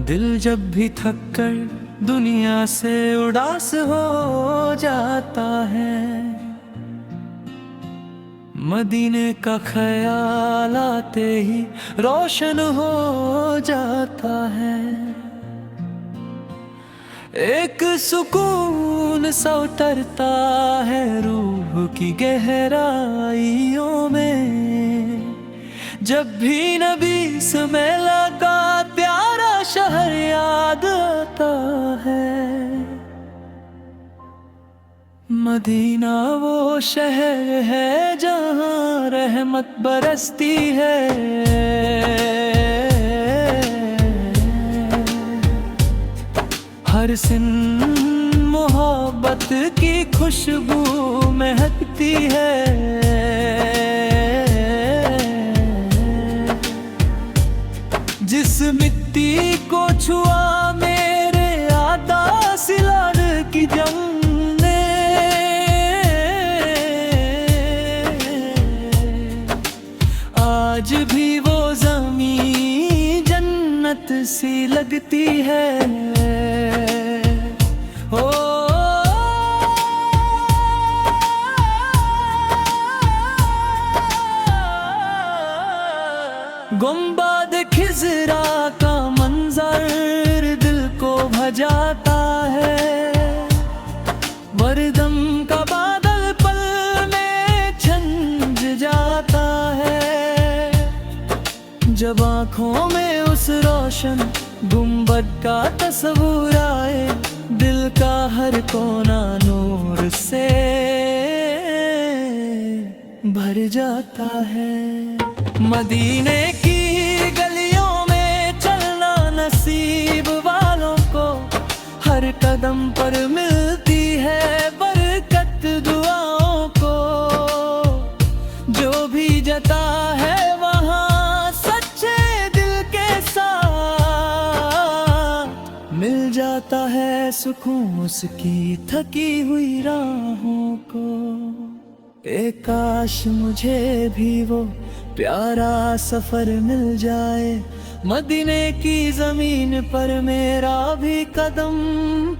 दिल जब भी थक कर दुनिया से उदास हो जाता है, मदीने का ख्याल आते ही रोशन हो जाता है। एक सुकून सा उतरता है रूह की गहराइयों में, जब भी नबी से मेला का प्यारा शहर याद आता है। मदीना वो शहर है जहाँ रहमत बरसती है, हर सिन मोहब्बत की खुशबू महकती है। जिस मिट्टी को छुआ मेरे आदा सिलार की जम ने, आज भी वो ज़मीं जन्नत सी लगती है। ओ गुंबद खिज़रा का मंजर दिल को भजाता है, वरदम का बादल पल में छंज जाता है। जब आँखों में उस रोशन गुंबद का तस्वुर आए, दिल का हर कोना नूर से भर जाता है। मदीने की गलियों में चलना नसीब वालों को, हर कदम पर मिलती है बरकत दुआओं को। जो भी जाता है वहाँ सच्चे दिल के साथ मिल जाता है सुकून उसकी थकी हुई राहों को। काश मुझे भी वो प्यारा सफर मिल जाए, मदीने की जमीन पर मेरा भी कदम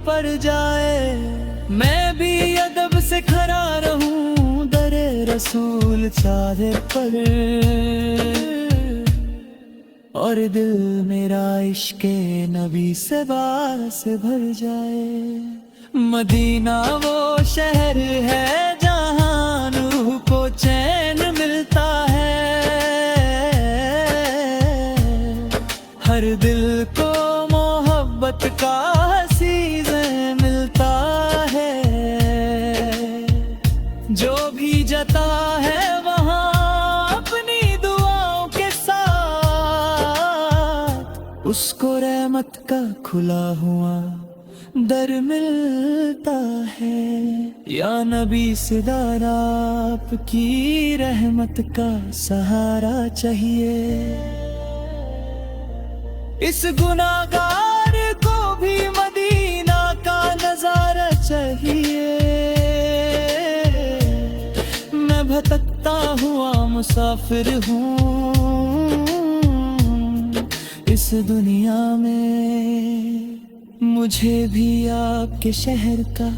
पड़ जाए। मैं भी अदब से खड़ा रहूं दरे रसूल चाहे पर, और दिल मेरा इश्क़े नबी से बास भर जाए। मदीना वो शहर है जहाँ रूह को चैन मिलता है, हर दिल को मोहब्बत का सीज़न मिलता है। जो भी जाता है वहाँ अपनी दुआओं के साथ, उसको रहमत का खुला हुआ दर मिलता है। या नबी सिदार आपकी रहमत का सहारा चाहिए, इस गुनाहगार को भी मदीना का नजारा चाहिए। मैं भटकता हुआ मुसाफिर हूँ इस दुनिया में, मुझे भी आपके शहर का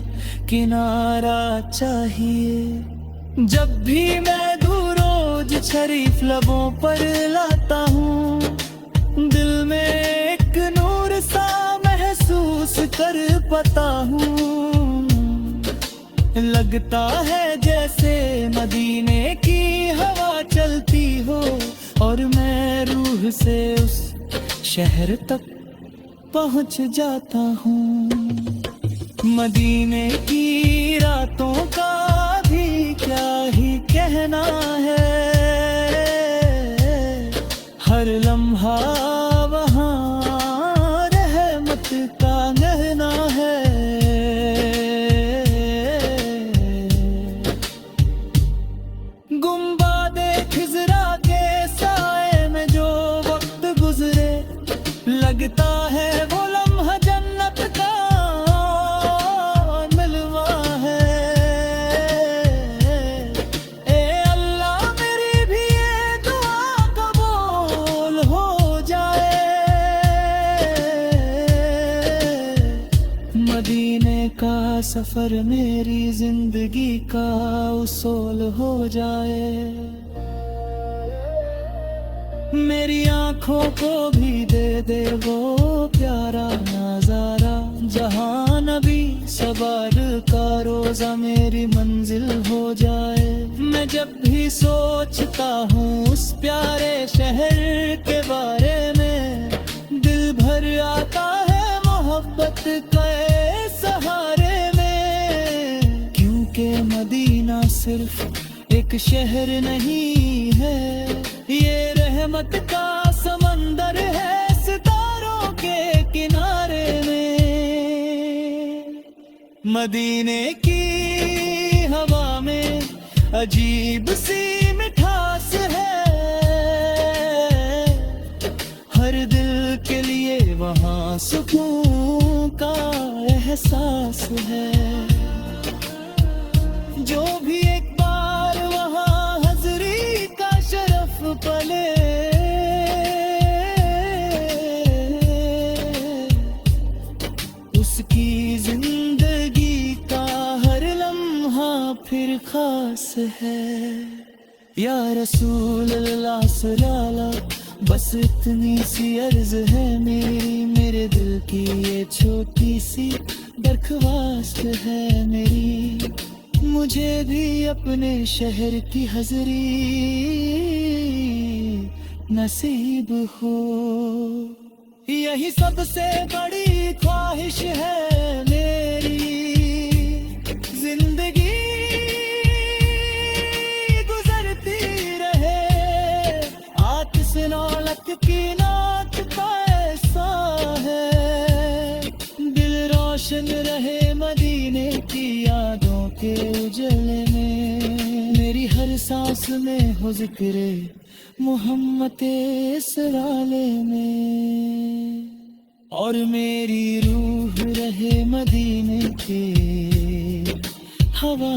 किनारा चाहिए। जब भी मैं दूरोज शरीफ लबों पर लाता हूँ, दिल में एक नूर सा महसूस कर पाता हूँ। लगता है जैसे मदीने की हवा चलती हो, और मैं रूह से उस शहर तक पहुँच जाता हूँ। मदीने की रातों का भी क्या ही कहना है, हर लम्हा वहाँ रहमत का गहना है। सफर मेरी जिंदगी का उसूल हो जाए। मेरी आंखों को भी दे दे वो प्यारा नजारा, जहां नबी सवार का रोजा मेरी मंजिल हो जाए। मैं जब भी सोचता हूँ उस प्यारे शहर के बारे में, दिल भर आता है मोहब्बत के सहारे में। क्योंकि मदीना सिर्फ एक शहर नहीं है, ये रहमत का समंदर है सितारों के किनारे में। मदीने की हवा में अजीब सी मिठास है, हर दिल के लिए वहाँ सुकून का एहसास है। जो भी एक बार वहाँ हाज़री का शरफ पले, उसकी जिंदगी का हर लम्हा फिर खास है। या रसूल अल्लाह सल्लल्लाहु, बस इतनी सी अर्ज है मेरी, मेरे दिल की ये छोटी सी दरख्वास्त है मेरी। मुझे भी अपने शहर की हाज़री नसीब हो। यही सबसे बड़ी ख्वाहिश है मेरी, जिंदगी गुजरती रहे आतिश नौलत की नात का ऐसा है। दिल रोशन रहे मदीने की यादों के उजले में, मेरी हर सांस में हो जिक्र मोहम्मद सराले में। और मेरी रूह रहे मदीने के हवा।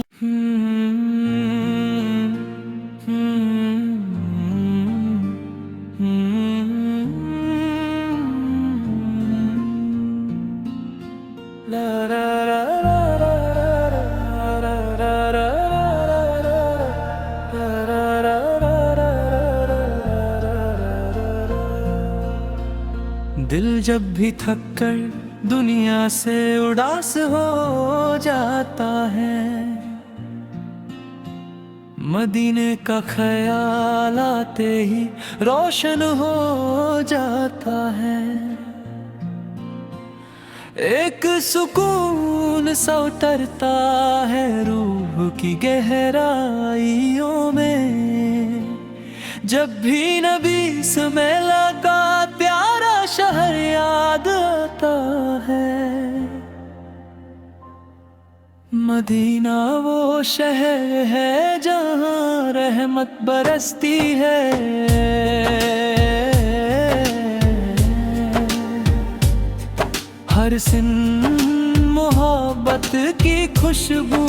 दिल जब भी थक कर दुनिया से उदास हो जाता है, मदीने का ख्याल आते ही रोशन हो जाता है। एक सुकून सा उतरता है रूह की गहराइयों में, जब भी नबी समय लगा प्यारा शहर याद आता है। मदीना वो शहर है जहाँ रहमत बरसती है। हर सिन मोहब्बत की खुशबू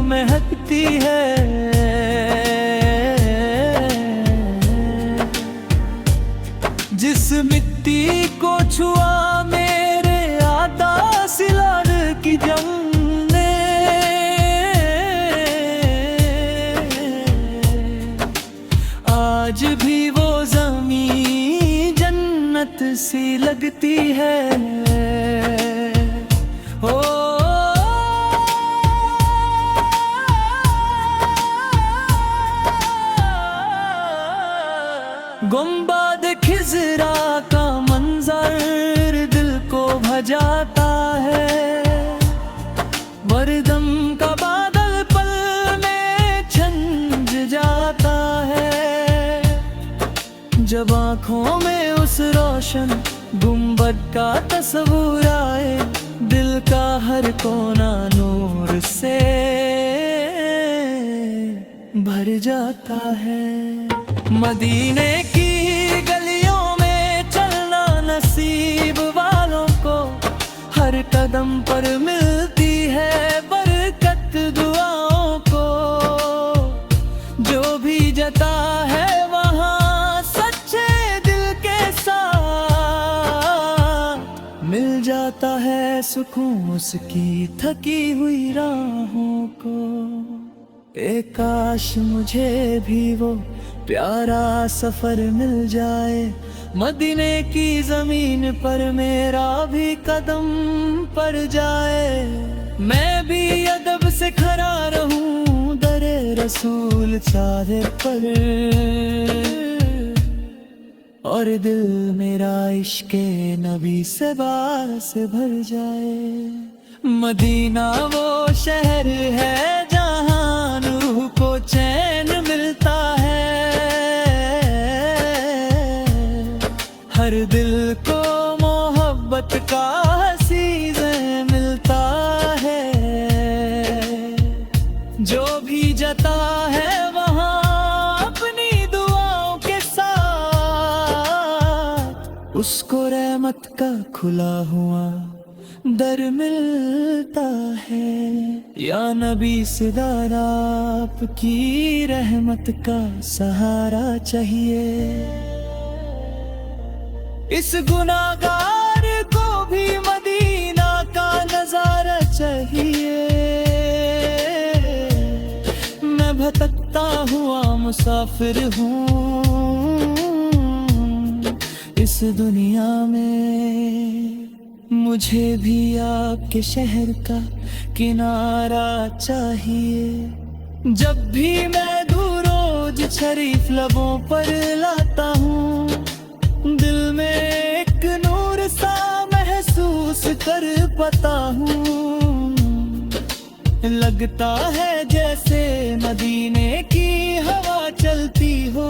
महकती है। जिस मिट्टी को छुआ मेरे आदा सिलार की जम ने, आज भी वो ज़मीं जन्नत सी लगती है। ओ गुंबद खिज़रा का मंजर दिल को भजाता है। वरदम का बादल पल में छंज जाता है। जब आँखों में उस रोशन गुंबद का तस्वीर आए, दिल का हर कोना नूर से भर जाता है। मदीने की गलियों में चलना नसीब वालों को, हर कदम पर मिलती है बरकत दुआओं को। जो भी जाता है वहाँ सच्चे दिल के साथ मिल जाता है सुकून उसकी थकी हुई राहों को। काश मुझे भी वो प्यारा सफर मिल जाए, मदीने की जमीन पर मेरा भी कदम पड़ जाए। मैं भी अदब से खड़ा रहूं दरे रसूल चाहे पर, और दिल मेरा इश्के नबी से बार से भर जाए। मदीना वो शहर है जहां रूह को चैन मिलता है, हर दिल को मोहब्बत का सीज़न मिलता है। जो भी जाता है वहाँ अपनी दुआओं के साथ, उसको रहमत का खुला हुआ दर मिलता है। या नबी सिदार आपकी रहमत का सहारा चाहिए, इस गुनाहगार को भी मदीना का नजारा चाहिए। मैं भटकता हुआ मुसाफिर हूँ इस दुनिया में, मुझे भी आपके शहर का किनारा चाहिए। जब भी मैं दूरोज शरीफ लबों पर लाता हूँ, दिल में एक नूर सा महसूस कर पाता हूँ। लगता है जैसे मदीने की हवा चलती हो,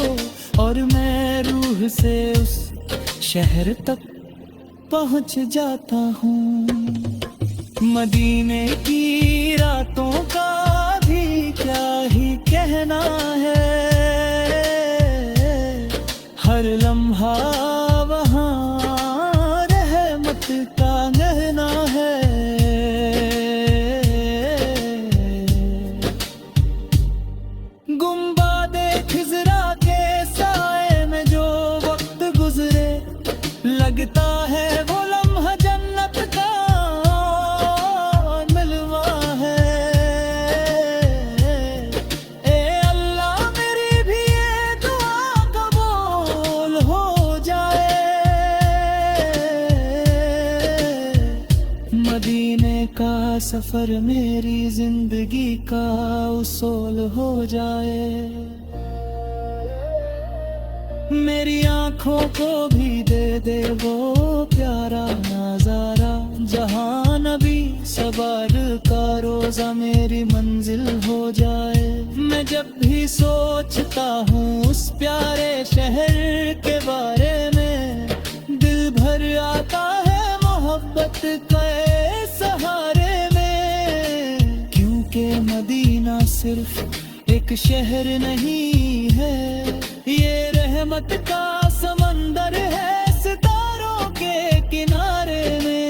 और मैं रूह से उस शहर तक पहुंच जाता हूँ। मदीने की रातों का भी क्या ही कहना है, हर लम्हा वहाँ रहमत का गहना है। गुंबदे खिज़रा के साए में जो वक्त गुजरे, लगता है वो लम्हा जन्नत का मिलवा है। ए अल्लाह मेरी भी ये दुआ कबूल हो जाए, मदीने का सफर मेरी जिंदगी का उसूल हो जाए। मेरी आँखों को भी दे वो प्यारा नजारा, जहाँ नबी सवार का रोजा मेरी मंजिल हो जाए। मैं जब भी सोचता हूँ उस प्यारे शहर के बारे में, दिल भर आता है मोहब्बत के सहारे में। क्योंकि मदीना सिर्फ एक शहर नहीं है, ये रहमत का समंदर है सितारों के किनारे में।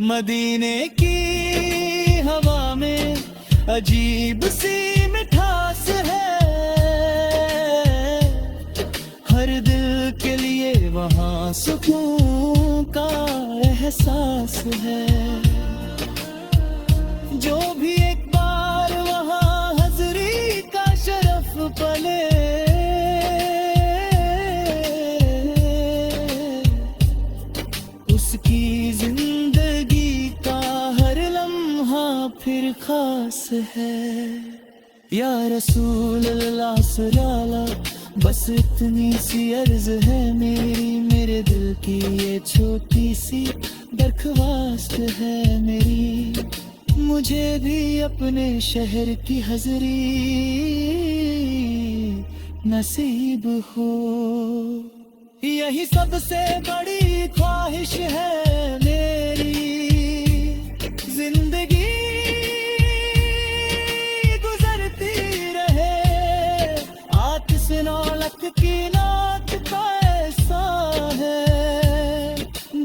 मदीने की हवा में अजीब सी मिठास है, हर दिल के लिए वहाँ सुकून का एहसास है। जो भी एक बार वहाँ हाज़री का शरफ पले, उसकी जिंदगी का हर लम्हा फिर खास है। या रसूल अल्लाह सल्ला, बस इतनी सी अर्ज है मेरी, मेरे दिल की ये छोटी सी दरख्वास्त है मेरी। मुझे भी अपने शहर की हाज़री नसीब हो, यही सबसे बड़ी ख्वाहिश है मेरी। जिंदगी गुजरती रहे आतिश नौलख की नात का ऐसा है,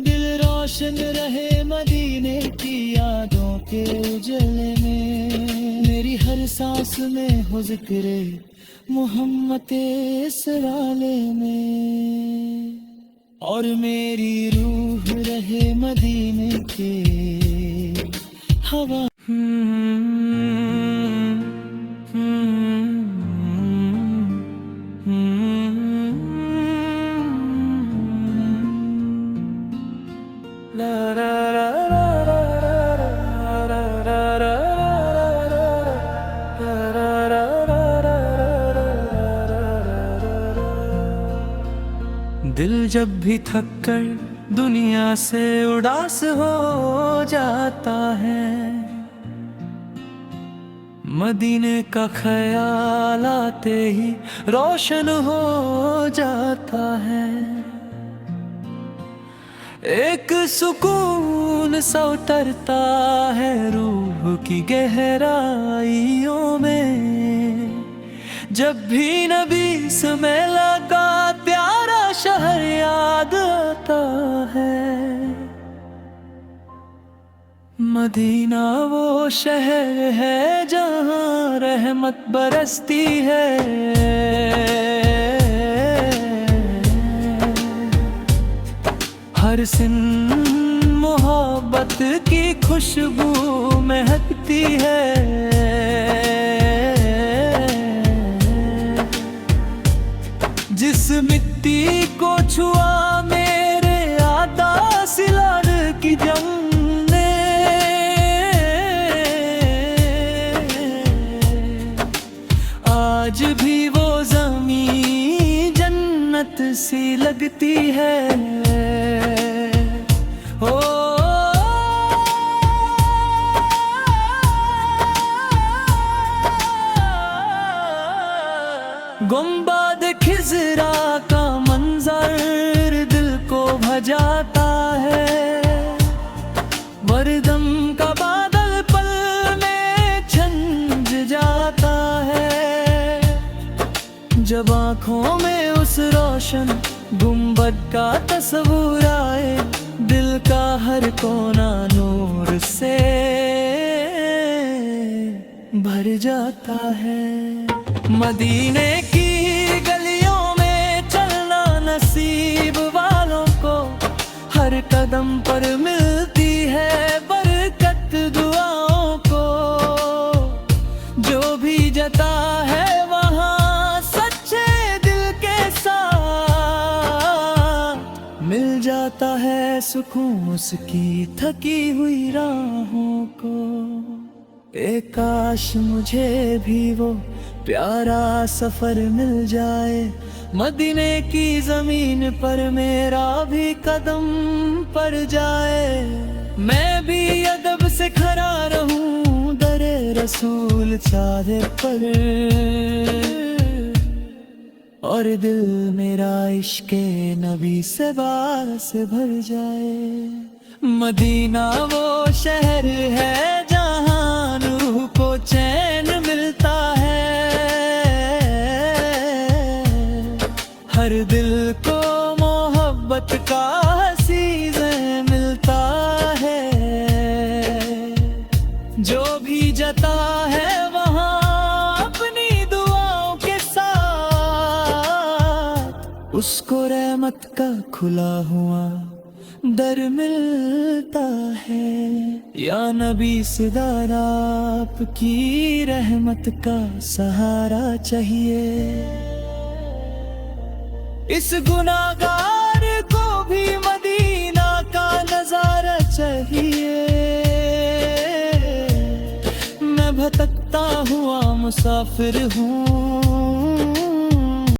दिल रोशन रहे मदीने की यादों के उजले में। मेरी हर सांस में हो ज़िक्र मोहम्मद इस वाले में। और मेरी रूह रहे मदीने के हवा। दिल जब भी थक कर दुनिया से उदास हो जाता है, मदीने का ख्याल आते ही रोशन हो जाता है। एक सुकून सा उतरता है रूह की गहराइयों में, जब भी नबी समय लगा प्यारा शहर याद आता है। मदीना वो शहर है जहाँ रहमत बरसती है, हर सिन मोहब्बत की खुशबू महकती है। जिस मिट्टी को छुआ मेरे आदा सिलार की जंग ने, आज भी वो ज़मीं जन्नत सी लगती है। ओ गुंबद खिज़रा का मंजर दिल को भजाता है, मरदम का बादल पल में छंज जाता है। जब आँखों में उस रोशन गुंबद का तस्वीर आए, दिल का हर कोना नूर से भर जाता है। मदीने की गलियों में चलना नसीब वालों को, हर कदम पर मिलती है बरकत दुआओं को। जो भी जाता है वहाँ सच्चे दिल के साथ मिल जाता है सुकून उसकी थकी हुई राहों को। काश मुझे भी वो प्यारा सफर मिल जाए, मदीने की जमीन पर मेरा भी कदम पड़ जाए। मैं भी अदब से खड़ा रहूं दरे रसूल चाहे पर, और दिल मेरा इश्क़े नबी से बास भर जाए। मदीना वो शहर है जहाँ रूह को चैन मिलता है, हर दिल को मोहब्बत का सीज़न मिलता है। जो भी जाता है वहाँ अपनी दुआओं के साथ, उसको रहमत का खुला हुआ दर मिलता है। या नबी सिदार आपकी रहमत का सहारा चाहिए, इस गुनाहगार को भी मदीना का नजारा चाहिए। मैं भटकता हुआ मुसाफिर हूँ,